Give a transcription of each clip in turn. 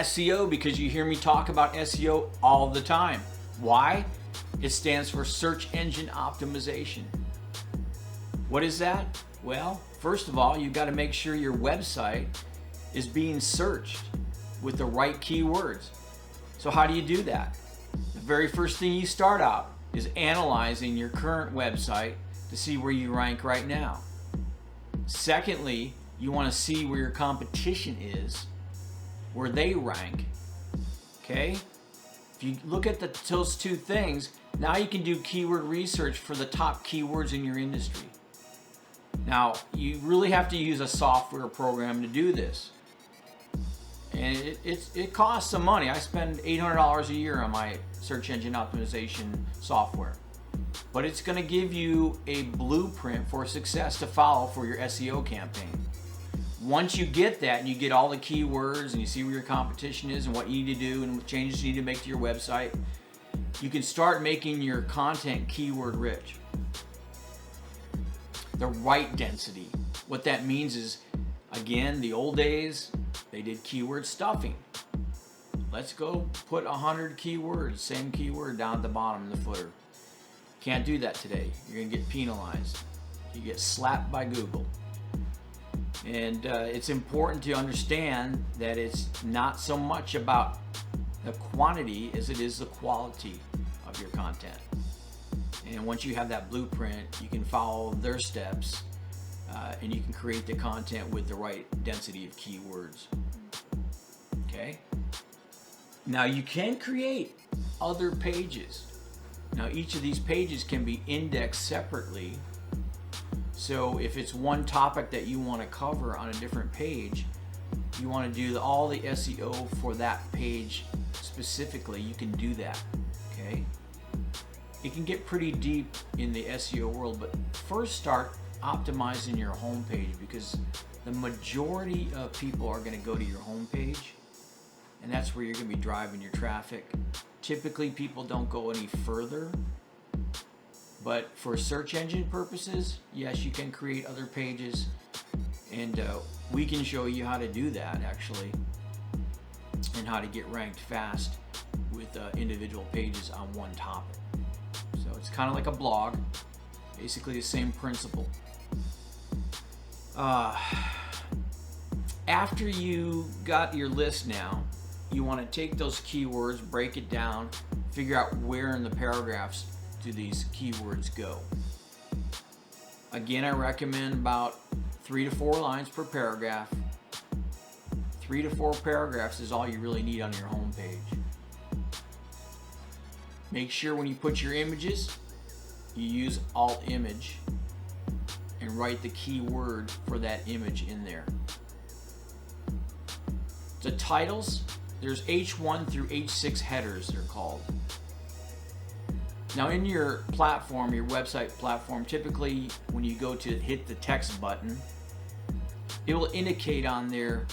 SEO because you hear me talk about SEO all the time. Why? It stands for search engine optimization. What is that? Well, first of all, you've got to make sure your website is being searched with the right keywords. So how do you do that? The very first thing you start out is analyzing your current website to see where you rank right now. Secondly, you want to see where your competition is, where they rank. Okay? If you look at those two things, now you can do keyword research for the top keywords in your industry. Now, you really have to use a software program to do this. And it costs some money. I spend $800 a year on my search engine optimization software. But it's going to give you a blueprint for success to follow for your SEO campaign. Once you get that and you get all the keywords and you see where your competition is and what you need to do and what changes you need to make to your website, you can start making your content keyword rich. The right density. What that means is, again, the old days, they did keyword stuffing. Let's go put 100 keywords, same keyword down at the bottom in the footer. Can't do that today. You're going to get penalized. You get slapped by Google. And it's important to understand that it's not so much about the quantity as it is the quality of your content. And once you have that blueprint, you can follow their steps and you can create the content with the right density of keywords. Okay? Now you can create other pages. Now each of these pages can be indexed separately. So if it's one topic that you want to cover on a different page, you want to do all the SEO for that page specifically, you can do that. Okay? It can get pretty deep in the SEO world, but first start optimizing your homepage, because the majority of people are going to go to your homepage, and that's where you're going to be driving your traffic. Typically, people don't go any further, but for search engine purposes, yes, you can create other pages, and we can show you how to do that actually, and how to get ranked fast with individual pages on one topic. So it's kind of like a blog, basically the same principle. After you got your list now, you want to take those keywords, break it down, figure out where in the paragraphs do these keywords go. Again, I recommend about 3 to 4 lines per paragraph. 3 to 4 paragraphs is all you really need on your homepage. Make sure when you put your images, you use alt image and write the keyword for that image in there. The titles, there's H1 through H6 headers, they're called. Now in your platform, your website platform, typically when you go to hit the text button, it will indicate on there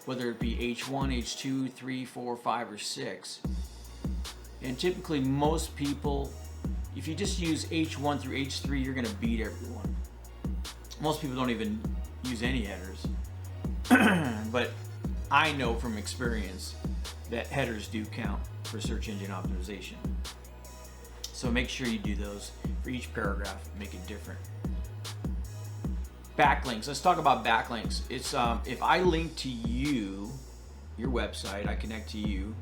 whether it be H1, H2, 3, 4, 5, or 6. And typically most people, if you just use H1 through H3, you're going to beat everyone. Most people don't even use any headers. But I know from experience that headers do count for search engine optimization. So make sure you do those for each paragraph, make it different. Backlinks. Let's talk about backlinks. It's if I link to you, your website, I connect to you,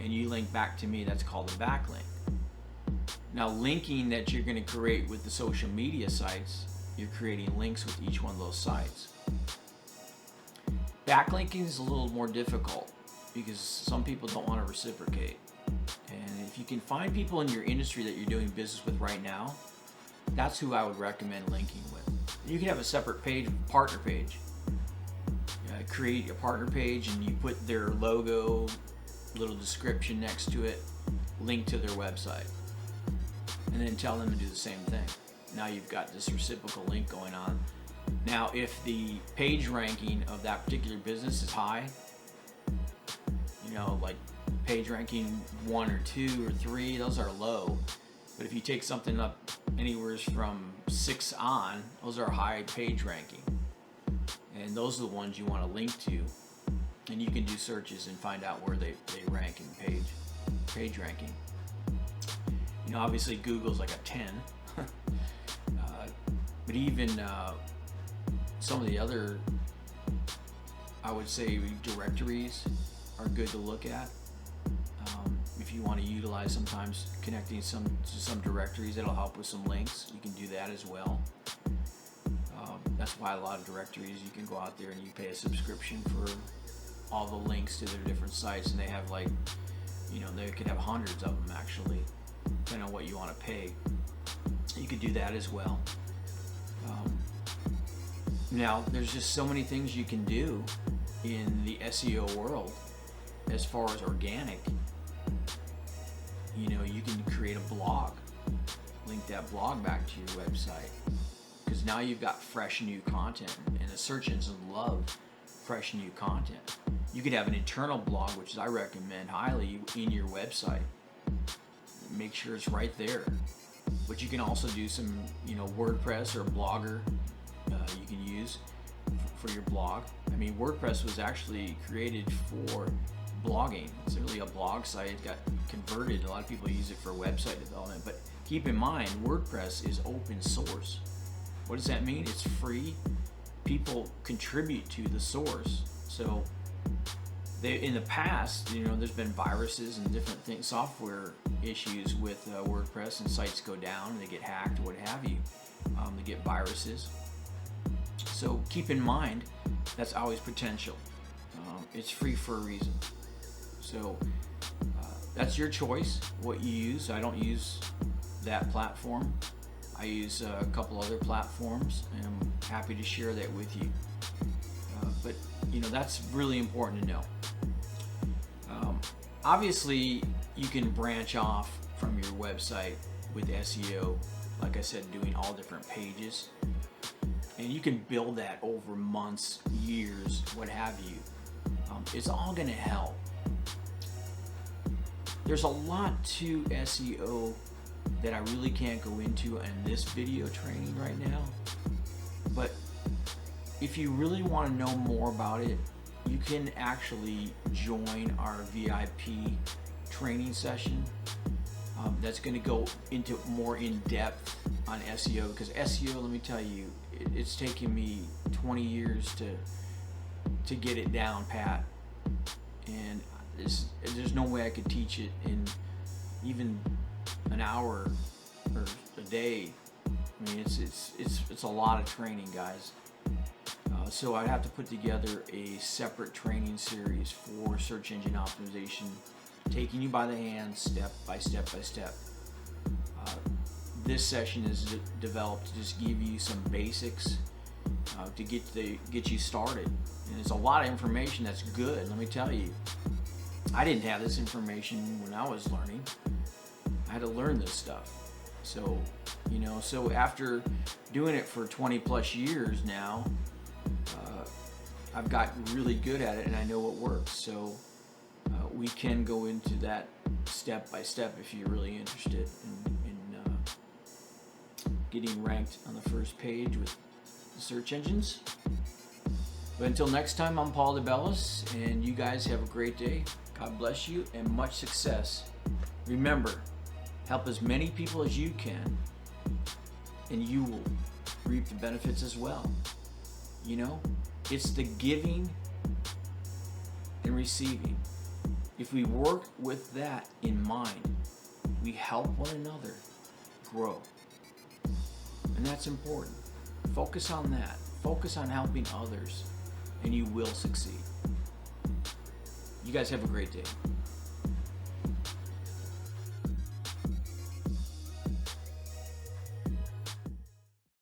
and you link back to me, that's called a backlink. Now, linking that you're going to create with the social media sites, you're creating links with each one of those sites. Backlinking is a little more difficult because some people don't want to reciprocate. And if you can find people in your industry that you're doing business with right now, that's who I would recommend linking with. You can have a separate page, partner page. Create a partner page and you put their logo, little description next to it, link to their website, and then tell them to do the same thing. Now you've got this reciprocal link going on. Now if the page ranking of that particular business is high, like page ranking 1 or 2 or 3, those are low. But if you take something up anywhere from 6 on, those are high page ranking. And those are the ones you want to link to. and you can do searches and find out where they rank in page ranking. You know, obviously Google's like a 10, but even some of the other, I would say, directories are good to look at. If you want to utilize sometimes connecting to some directories, that'll help with some links. You can do that as well. That's why a lot of directories, you can go out there and you pay a subscription for all the links to their different sites, and they have like, you know, they could have hundreds of them actually, depending on what you want to pay. You could do that as well. Now, there's just so many things you can do in the SEO world as far as organic. You know, you can create a blog, link that blog back to your website, because now you've got fresh new content, and the search engines love fresh new content. You could have an internal blog, which I recommend highly, in your website. Make sure it's right there. But you can also do some, you know, WordPress or Blogger you can use for your blog. I mean, WordPress was actually created for blogging. It's really a blog site. It got converted. A lot of people use it for website development. But keep in mind, WordPress is open source. What does that mean? It's free. People contribute to the source. So in the past, you know, there's been viruses and different things, software issues with WordPress, and sites go down and they get hacked or what have you. They get viruses. So keep in mind, that's always potential. It's free for a reason. So that's your choice, what you use. I don't use that platform. I use a couple other platforms, and I'm happy to share that with you. But you know, that's really important to know. Obviously, you can branch off from your website with SEO, like I said, doing all different pages, and you can build that over months, years, what have you. It's all going to help. There's a lot to SEO that I really can't go into in this video training right now, but if you really want to know more about it, you can actually join our VIP training session. That's going to go into more in depth on SEO, because SEO, let me tell you, it's taken me 20 years to get it down pat, and there's no way I could teach it in even an hour or a day. I mean, it's a lot of training, guys. So I'd have to put together a separate training series for search engine optimization, taking you by the hand, step by step by step. This session is developed to just give you some basics to get you started. And it's a lot of information that's good. Let me tell you, I didn't have this information when I was learning. I had to learn this stuff. So, you know, so after doing it for 20 plus years now, I've gotten really good at it, and I know what works. So we can go into that step by step if you're really interested in getting ranked on the first page with the search engines. But until next time, I'm Paul DeBellis, and you guys have a great day. God bless you and much success. Remember, help as many people as you can, and you will reap the benefits as well. You know, it's the giving and receiving. If we work with that in mind, we help one another grow. And that's important. Focus on that. Focus on helping others, and you will succeed. You guys have a great day.